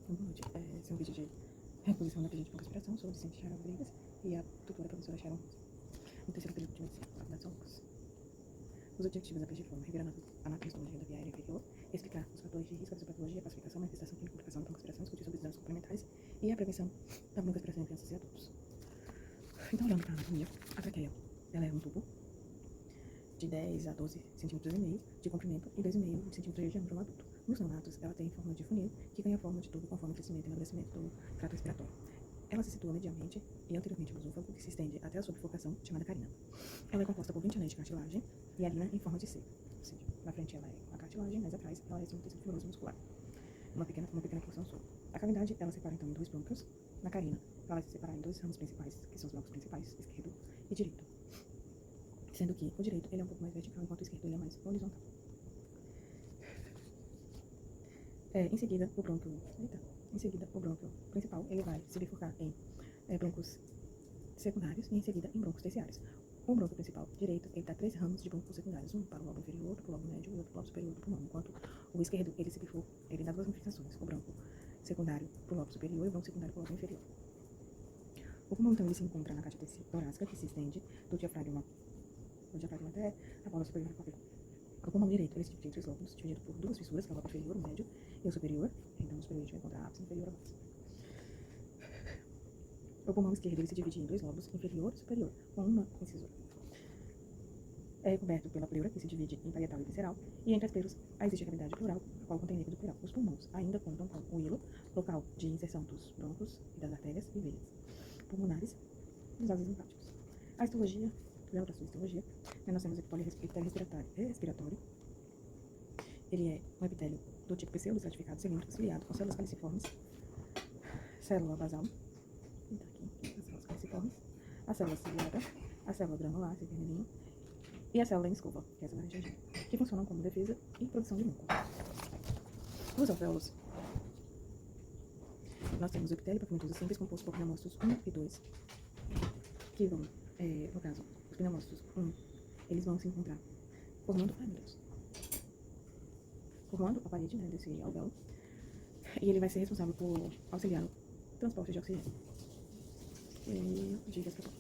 Boa noite. Esse é um vídeo de reposição da pedido de conspiração sobre o docente Sharon Rodrigues e a tutora professora Sharon Rosa, no terceiro período de medicina, Faculdade de São Lucas. Os objetivos da PG foram revirar a anatomologia da via aérea inferior, explicar os fatores de risco da patologia, classificação, manifestação e complicação da broncoaspiração, discutir sobre os exames complementares e a prevenção da broncoaspiração em crianças e adultos. Então, olhando para a anatomia, a traqueia, ela é um tubo de 10 a 12 centímetros e meio de comprimento e 2,5 centímetros de diâmetro no adulto. Nos neonatos, ela tem forma de funil, que ganha forma de tubo conforme o crescimento e amadurecimento do trato respiratório. Ela se situa medialmente e anteriormente ao esôfago, que se estende até a sua bifurcação, chamada carina. Ela é composta por 20 anéis de cartilagem e alina em forma de C. Ou seja, na frente ela é uma cartilagem, mas atrás ela é um tecido fibroso muscular. Uma pequena porção só. A cavidade, ela separa então em dois brônquios. Na carina, ela vai se separar em dois ramos principais, que são os brônquios principais, esquerdo e direito. Sendo que o direito ele é um pouco mais vertical, enquanto o esquerdo ele é mais horizontal. Em seguida, o brônquio principal ele vai se bifurcar em brônquios secundários e em seguida em brônquios terciários. O brônquio principal direito ele dá 3 ramos de brônquios secundários, um para o lobo inferior, outro para o lobo médio e outro para o lobo superior do pulmão, enquanto o esquerdo ele se bifurca, ele dá 2 ramificações, o brônquio secundário para o lobo superior e o brônquio secundário para o lobo inferior. O pulmão então ele se encontra na caixa torácica que se estende do diafragma até a bola superior da clavícula. O pulmão direito ele se divide em 3 lóbulos, dividido por 2 fissuras, que é o lobo inferior, o médio e o superior. Então, o superior a gente vai encontrar a ápice, inferior a base. O pulmão esquerdo ele se divide em 2 lobos, inferior e superior, com uma incisura. É coberto pela pleura, que se divide em parietal e visceral, e entre as pleuras existe a cavidade pleural, a qual contém líquido pleural. Os pulmões ainda contam com o hilo, local de inserção dos brônquios e das artérias e veias pulmonares e os vasos linfáticos. A histologia, da sua histologia, nós temos o epitélio respiratório. Ele é um epitélio do tipo pseudo-estratificado cilíndrico ciliado com células caliciformes, célula basal, então aqui, as células caliciformes, a célula ciliada, a célula granular, esse vermelhinho, e a célula em escova, que é essa laranjadinha, que funcionam como defesa e produção de muco. Nos alvéolos, nós temos o epitélio pavimentoso simples composto por pneumócitos 1 e 2, que vão, no caso, os pneumócitos 1, eles vão se encontrar formando a parede, né, desse alvéolo, e ele vai ser responsável por auxiliar no transporte de oxigênio e de respiração.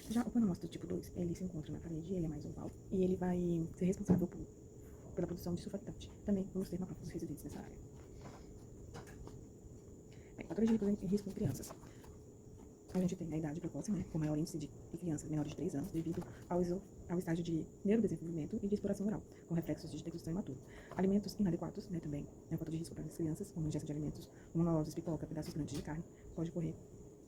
Já o pneumócito tipo 2, ele se encontra na parede, ele é mais oval, e ele vai ser responsável pela produção de surfactante. Também vamos ter macrófagos residentes nessa área. Fatores de risco em crianças. A gente tem a idade precoce, né, com maior índice de crianças menores de 3 anos, devido ao estágio de neurodesenvolvimento e de exploração oral, com reflexos de deglutição imaturo. Alimentos inadequados, né, também é um fator de risco para as crianças, como ingestão de alimentos, como nozes, pipoca, pedaços grandes de carne, pode ocorrer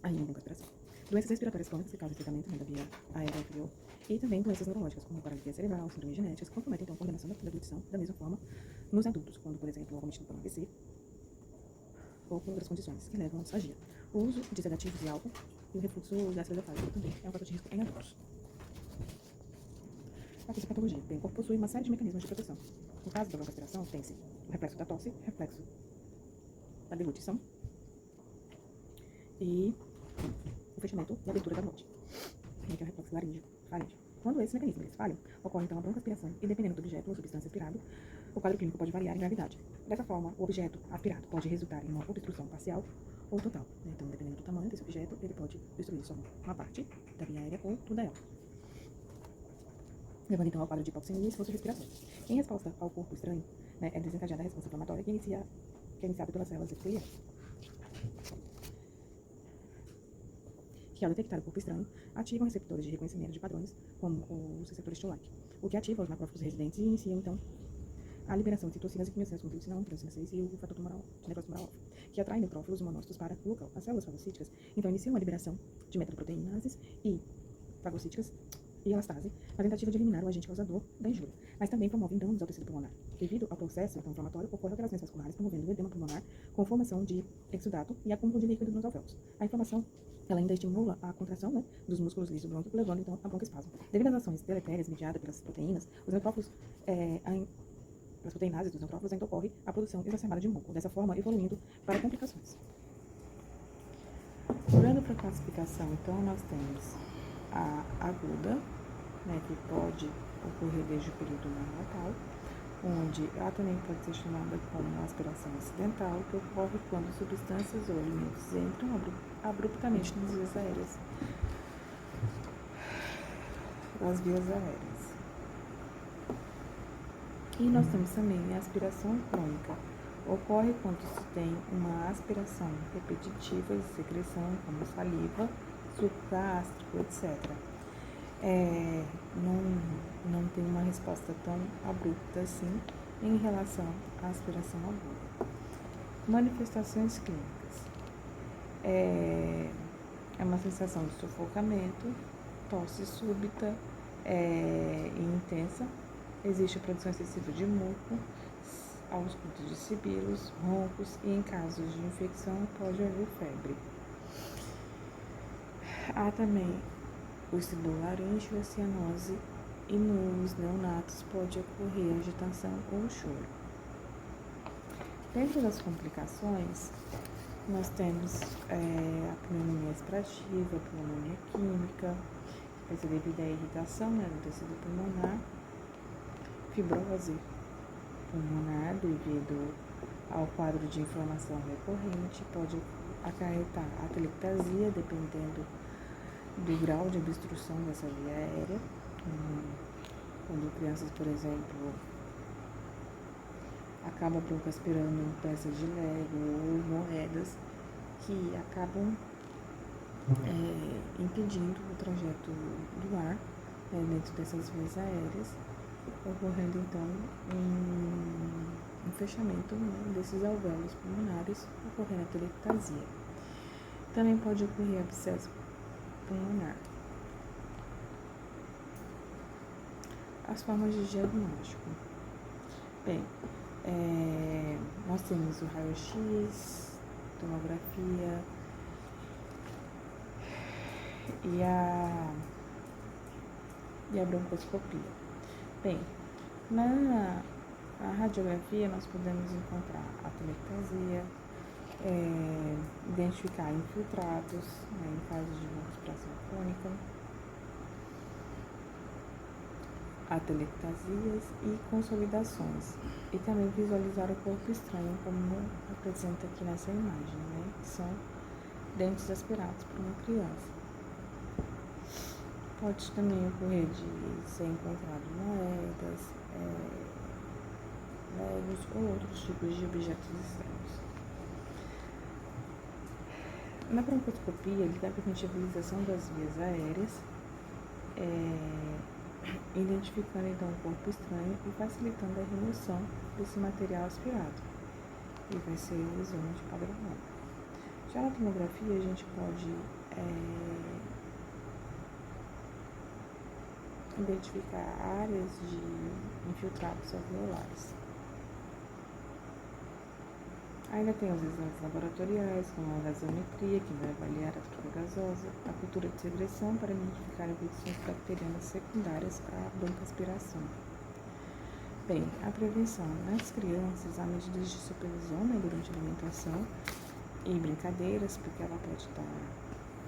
aí uma broncoaspiração. Doenças respiratórias crônicas que causam estreitamento, né, da via aérea inferior, e também doenças neurológicas, como paralisia cerebral, síndrome genéticas, que comprometem então a coordenação da deglutição da mesma forma nos adultos, quando, por exemplo, cometido por um AVC, ou por outras condições que levam à disfagia. O uso de sedativos e álcool e o refluxo gastroesofágico também é um fator de risco em adultos. A fisiopatologia. Bem, o corpo possui uma série de mecanismos de proteção. No caso da broncoaspiração, tem-se o reflexo da tosse, reflexo da deglutição e o fechamento e abertura da glote, que é o reflexo laríngeo. Quando esses mecanismos eles falham, ocorre então a broncoaspiração e, dependendo do objeto ou substância aspirado, o quadro clínico pode variar em gravidade. Dessa forma, o objeto aspirado pode resultar em uma obstrução parcial ou total. Então, dependendo do tamanho desse objeto, ele pode destruir só uma parte da via aérea ou toda ela, levando então ao quadro de hipoxemia e esforço respiratório. Em resposta ao corpo estranho, né, é desencadeada a resposta inflamatória que é iniciada pelas células epiteliais, que ao detectar o corpo estranho, ativam receptores de reconhecimento de padrões, como os receptores Toll-like, o que ativa os macrófagos residentes e inicia então a liberação de citocinas e quimiocinas como glutinão, tirosina 6 e o fator tumoral de necrose tumoral, que atrai neutrófilos e monócitos para o local. As células fagocíticas então iniciam a liberação de metaloproteinases e fagocíticas e elastase na tentativa de eliminar o agente causador da injúria, mas também promovem danos ao tecido pulmonar. Devido ao processo então, inflamatório, ocorrem alterações vasculares, promovendo o edema pulmonar com formação de exudato e acúmulo de líquido nos alvéolos. A inflamação ela ainda estimula a contração, né, dos músculos lisos brônquicos, levando então a broncoespasmo. Devido às ações deletérias mediadas pelas proteínas, os neutrófilos, as proteinases dos neutrófilos, ainda ocorre a produção exacerbada de muco, dessa forma evoluindo para complicações. Olhando para a classificação, então, nós temos a aguda, né, que pode ocorrer desde o período neonatal, onde ela também pode ser chamada como aspiração acidental, que ocorre quando substâncias ou alimentos entram abruptamente nas vias aéreas. E nós temos também a aspiração crônica. Ocorre quando se tem uma aspiração repetitiva de secreção, como saliva, suco gástrico, etc. Não tem uma resposta tão abrupta assim em relação à aspiração aguda. Manifestações clínicas. É uma sensação de sufocamento, tosse súbita e intensa. Existe a produção excessiva de muco, auscultos de sibilos, roncos e, em casos de infecção, pode haver febre. Há também o estridor laríngeo, a cianose, e nos neonatos pode ocorrer agitação ou choro. Dentro das complicações, nós temos a pneumonia aspirativa, a pneumonia química, vai ser devido à irritação do tecido pulmonar, fibrose pulmonar devido ao quadro de inflamação recorrente, pode acarretar atelectasia, dependendo do grau de obstrução dessa via aérea. Quando crianças, por exemplo, acabam broncoaspirando peças de lego ou moedas que acabam impedindo o trajeto do ar dentro dessas vias aéreas, ocorrendo então um fechamento desses alvéolos pulmonares, ocorrendo a atelectasia. Também pode ocorrer abscesso pulmonar. As formas de diagnóstico. Bem, nós temos o raio-x, tomografia e a broncoscopia. Bem, na radiografia nós podemos encontrar a atelectasia, identificar infiltrados em casos de broncoaspiração crônica, atelectasias e consolidações, e também visualizar o corpo estranho, como apresenta aqui nessa imagem, que são dentes aspirados por uma criança. Pode também ocorrer de ser encontrado moedas, legos ou outros tipos de objetos estranhos. Na broncoscopia, ele dá permitir a visualização das vias aéreas, identificando então o corpo estranho e facilitando a remoção desse material aspirado, e vai ser o exame de padrão único. Já na tomografia, a gente pode identificar áreas de infiltrados alveolares. Ainda tem os exames laboratoriais, como a gasometria, que vai avaliar a estrutura gasosa, a cultura de secreção para identificar infecções bacterianas secundárias à broncoaspiração. Bem, a prevenção nas crianças, há medidas de supervisão durante a alimentação e brincadeiras, porque ela pode estar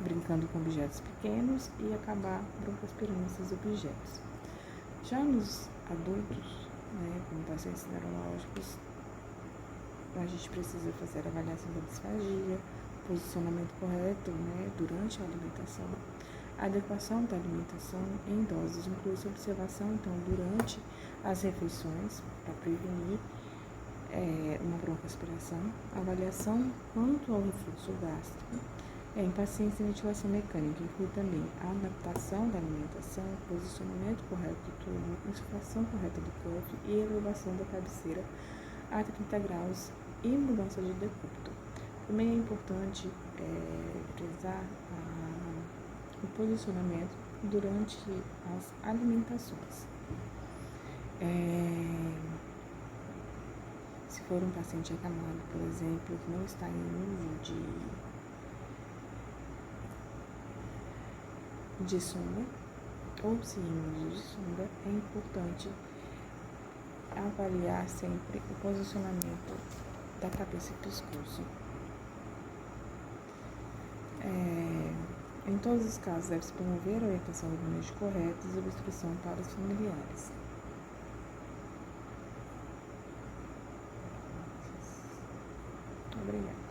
brincando com objetos pequenos e acabar broncoaspirando esses objetos. Já nos adultos, como pacientes neurológicos, a gente precisa fazer a avaliação da disfagia, posicionamento correto durante a alimentação, a adequação da alimentação em doses, inclusive observação então durante as refeições para prevenir uma broncoaspiração, avaliação quanto ao refluxo gástrico, em pacientes em ventilação mecânica, inclui também a adaptação da alimentação, posicionamento correto do tubo, insuflação correta do cuff e elevação da cabeceira a 30 graus e mudança de decúbito. Também é importante frisar o posicionamento durante as alimentações. Se for um paciente acamado, por exemplo, que não está em uso de sonda, ou se em uso de sonda, é importante avaliar sempre o posicionamento da cabeça e pescoço. Em todos os casos, deve-se promover a orientação do manejo correto e obstrução para os familiares. brilhar.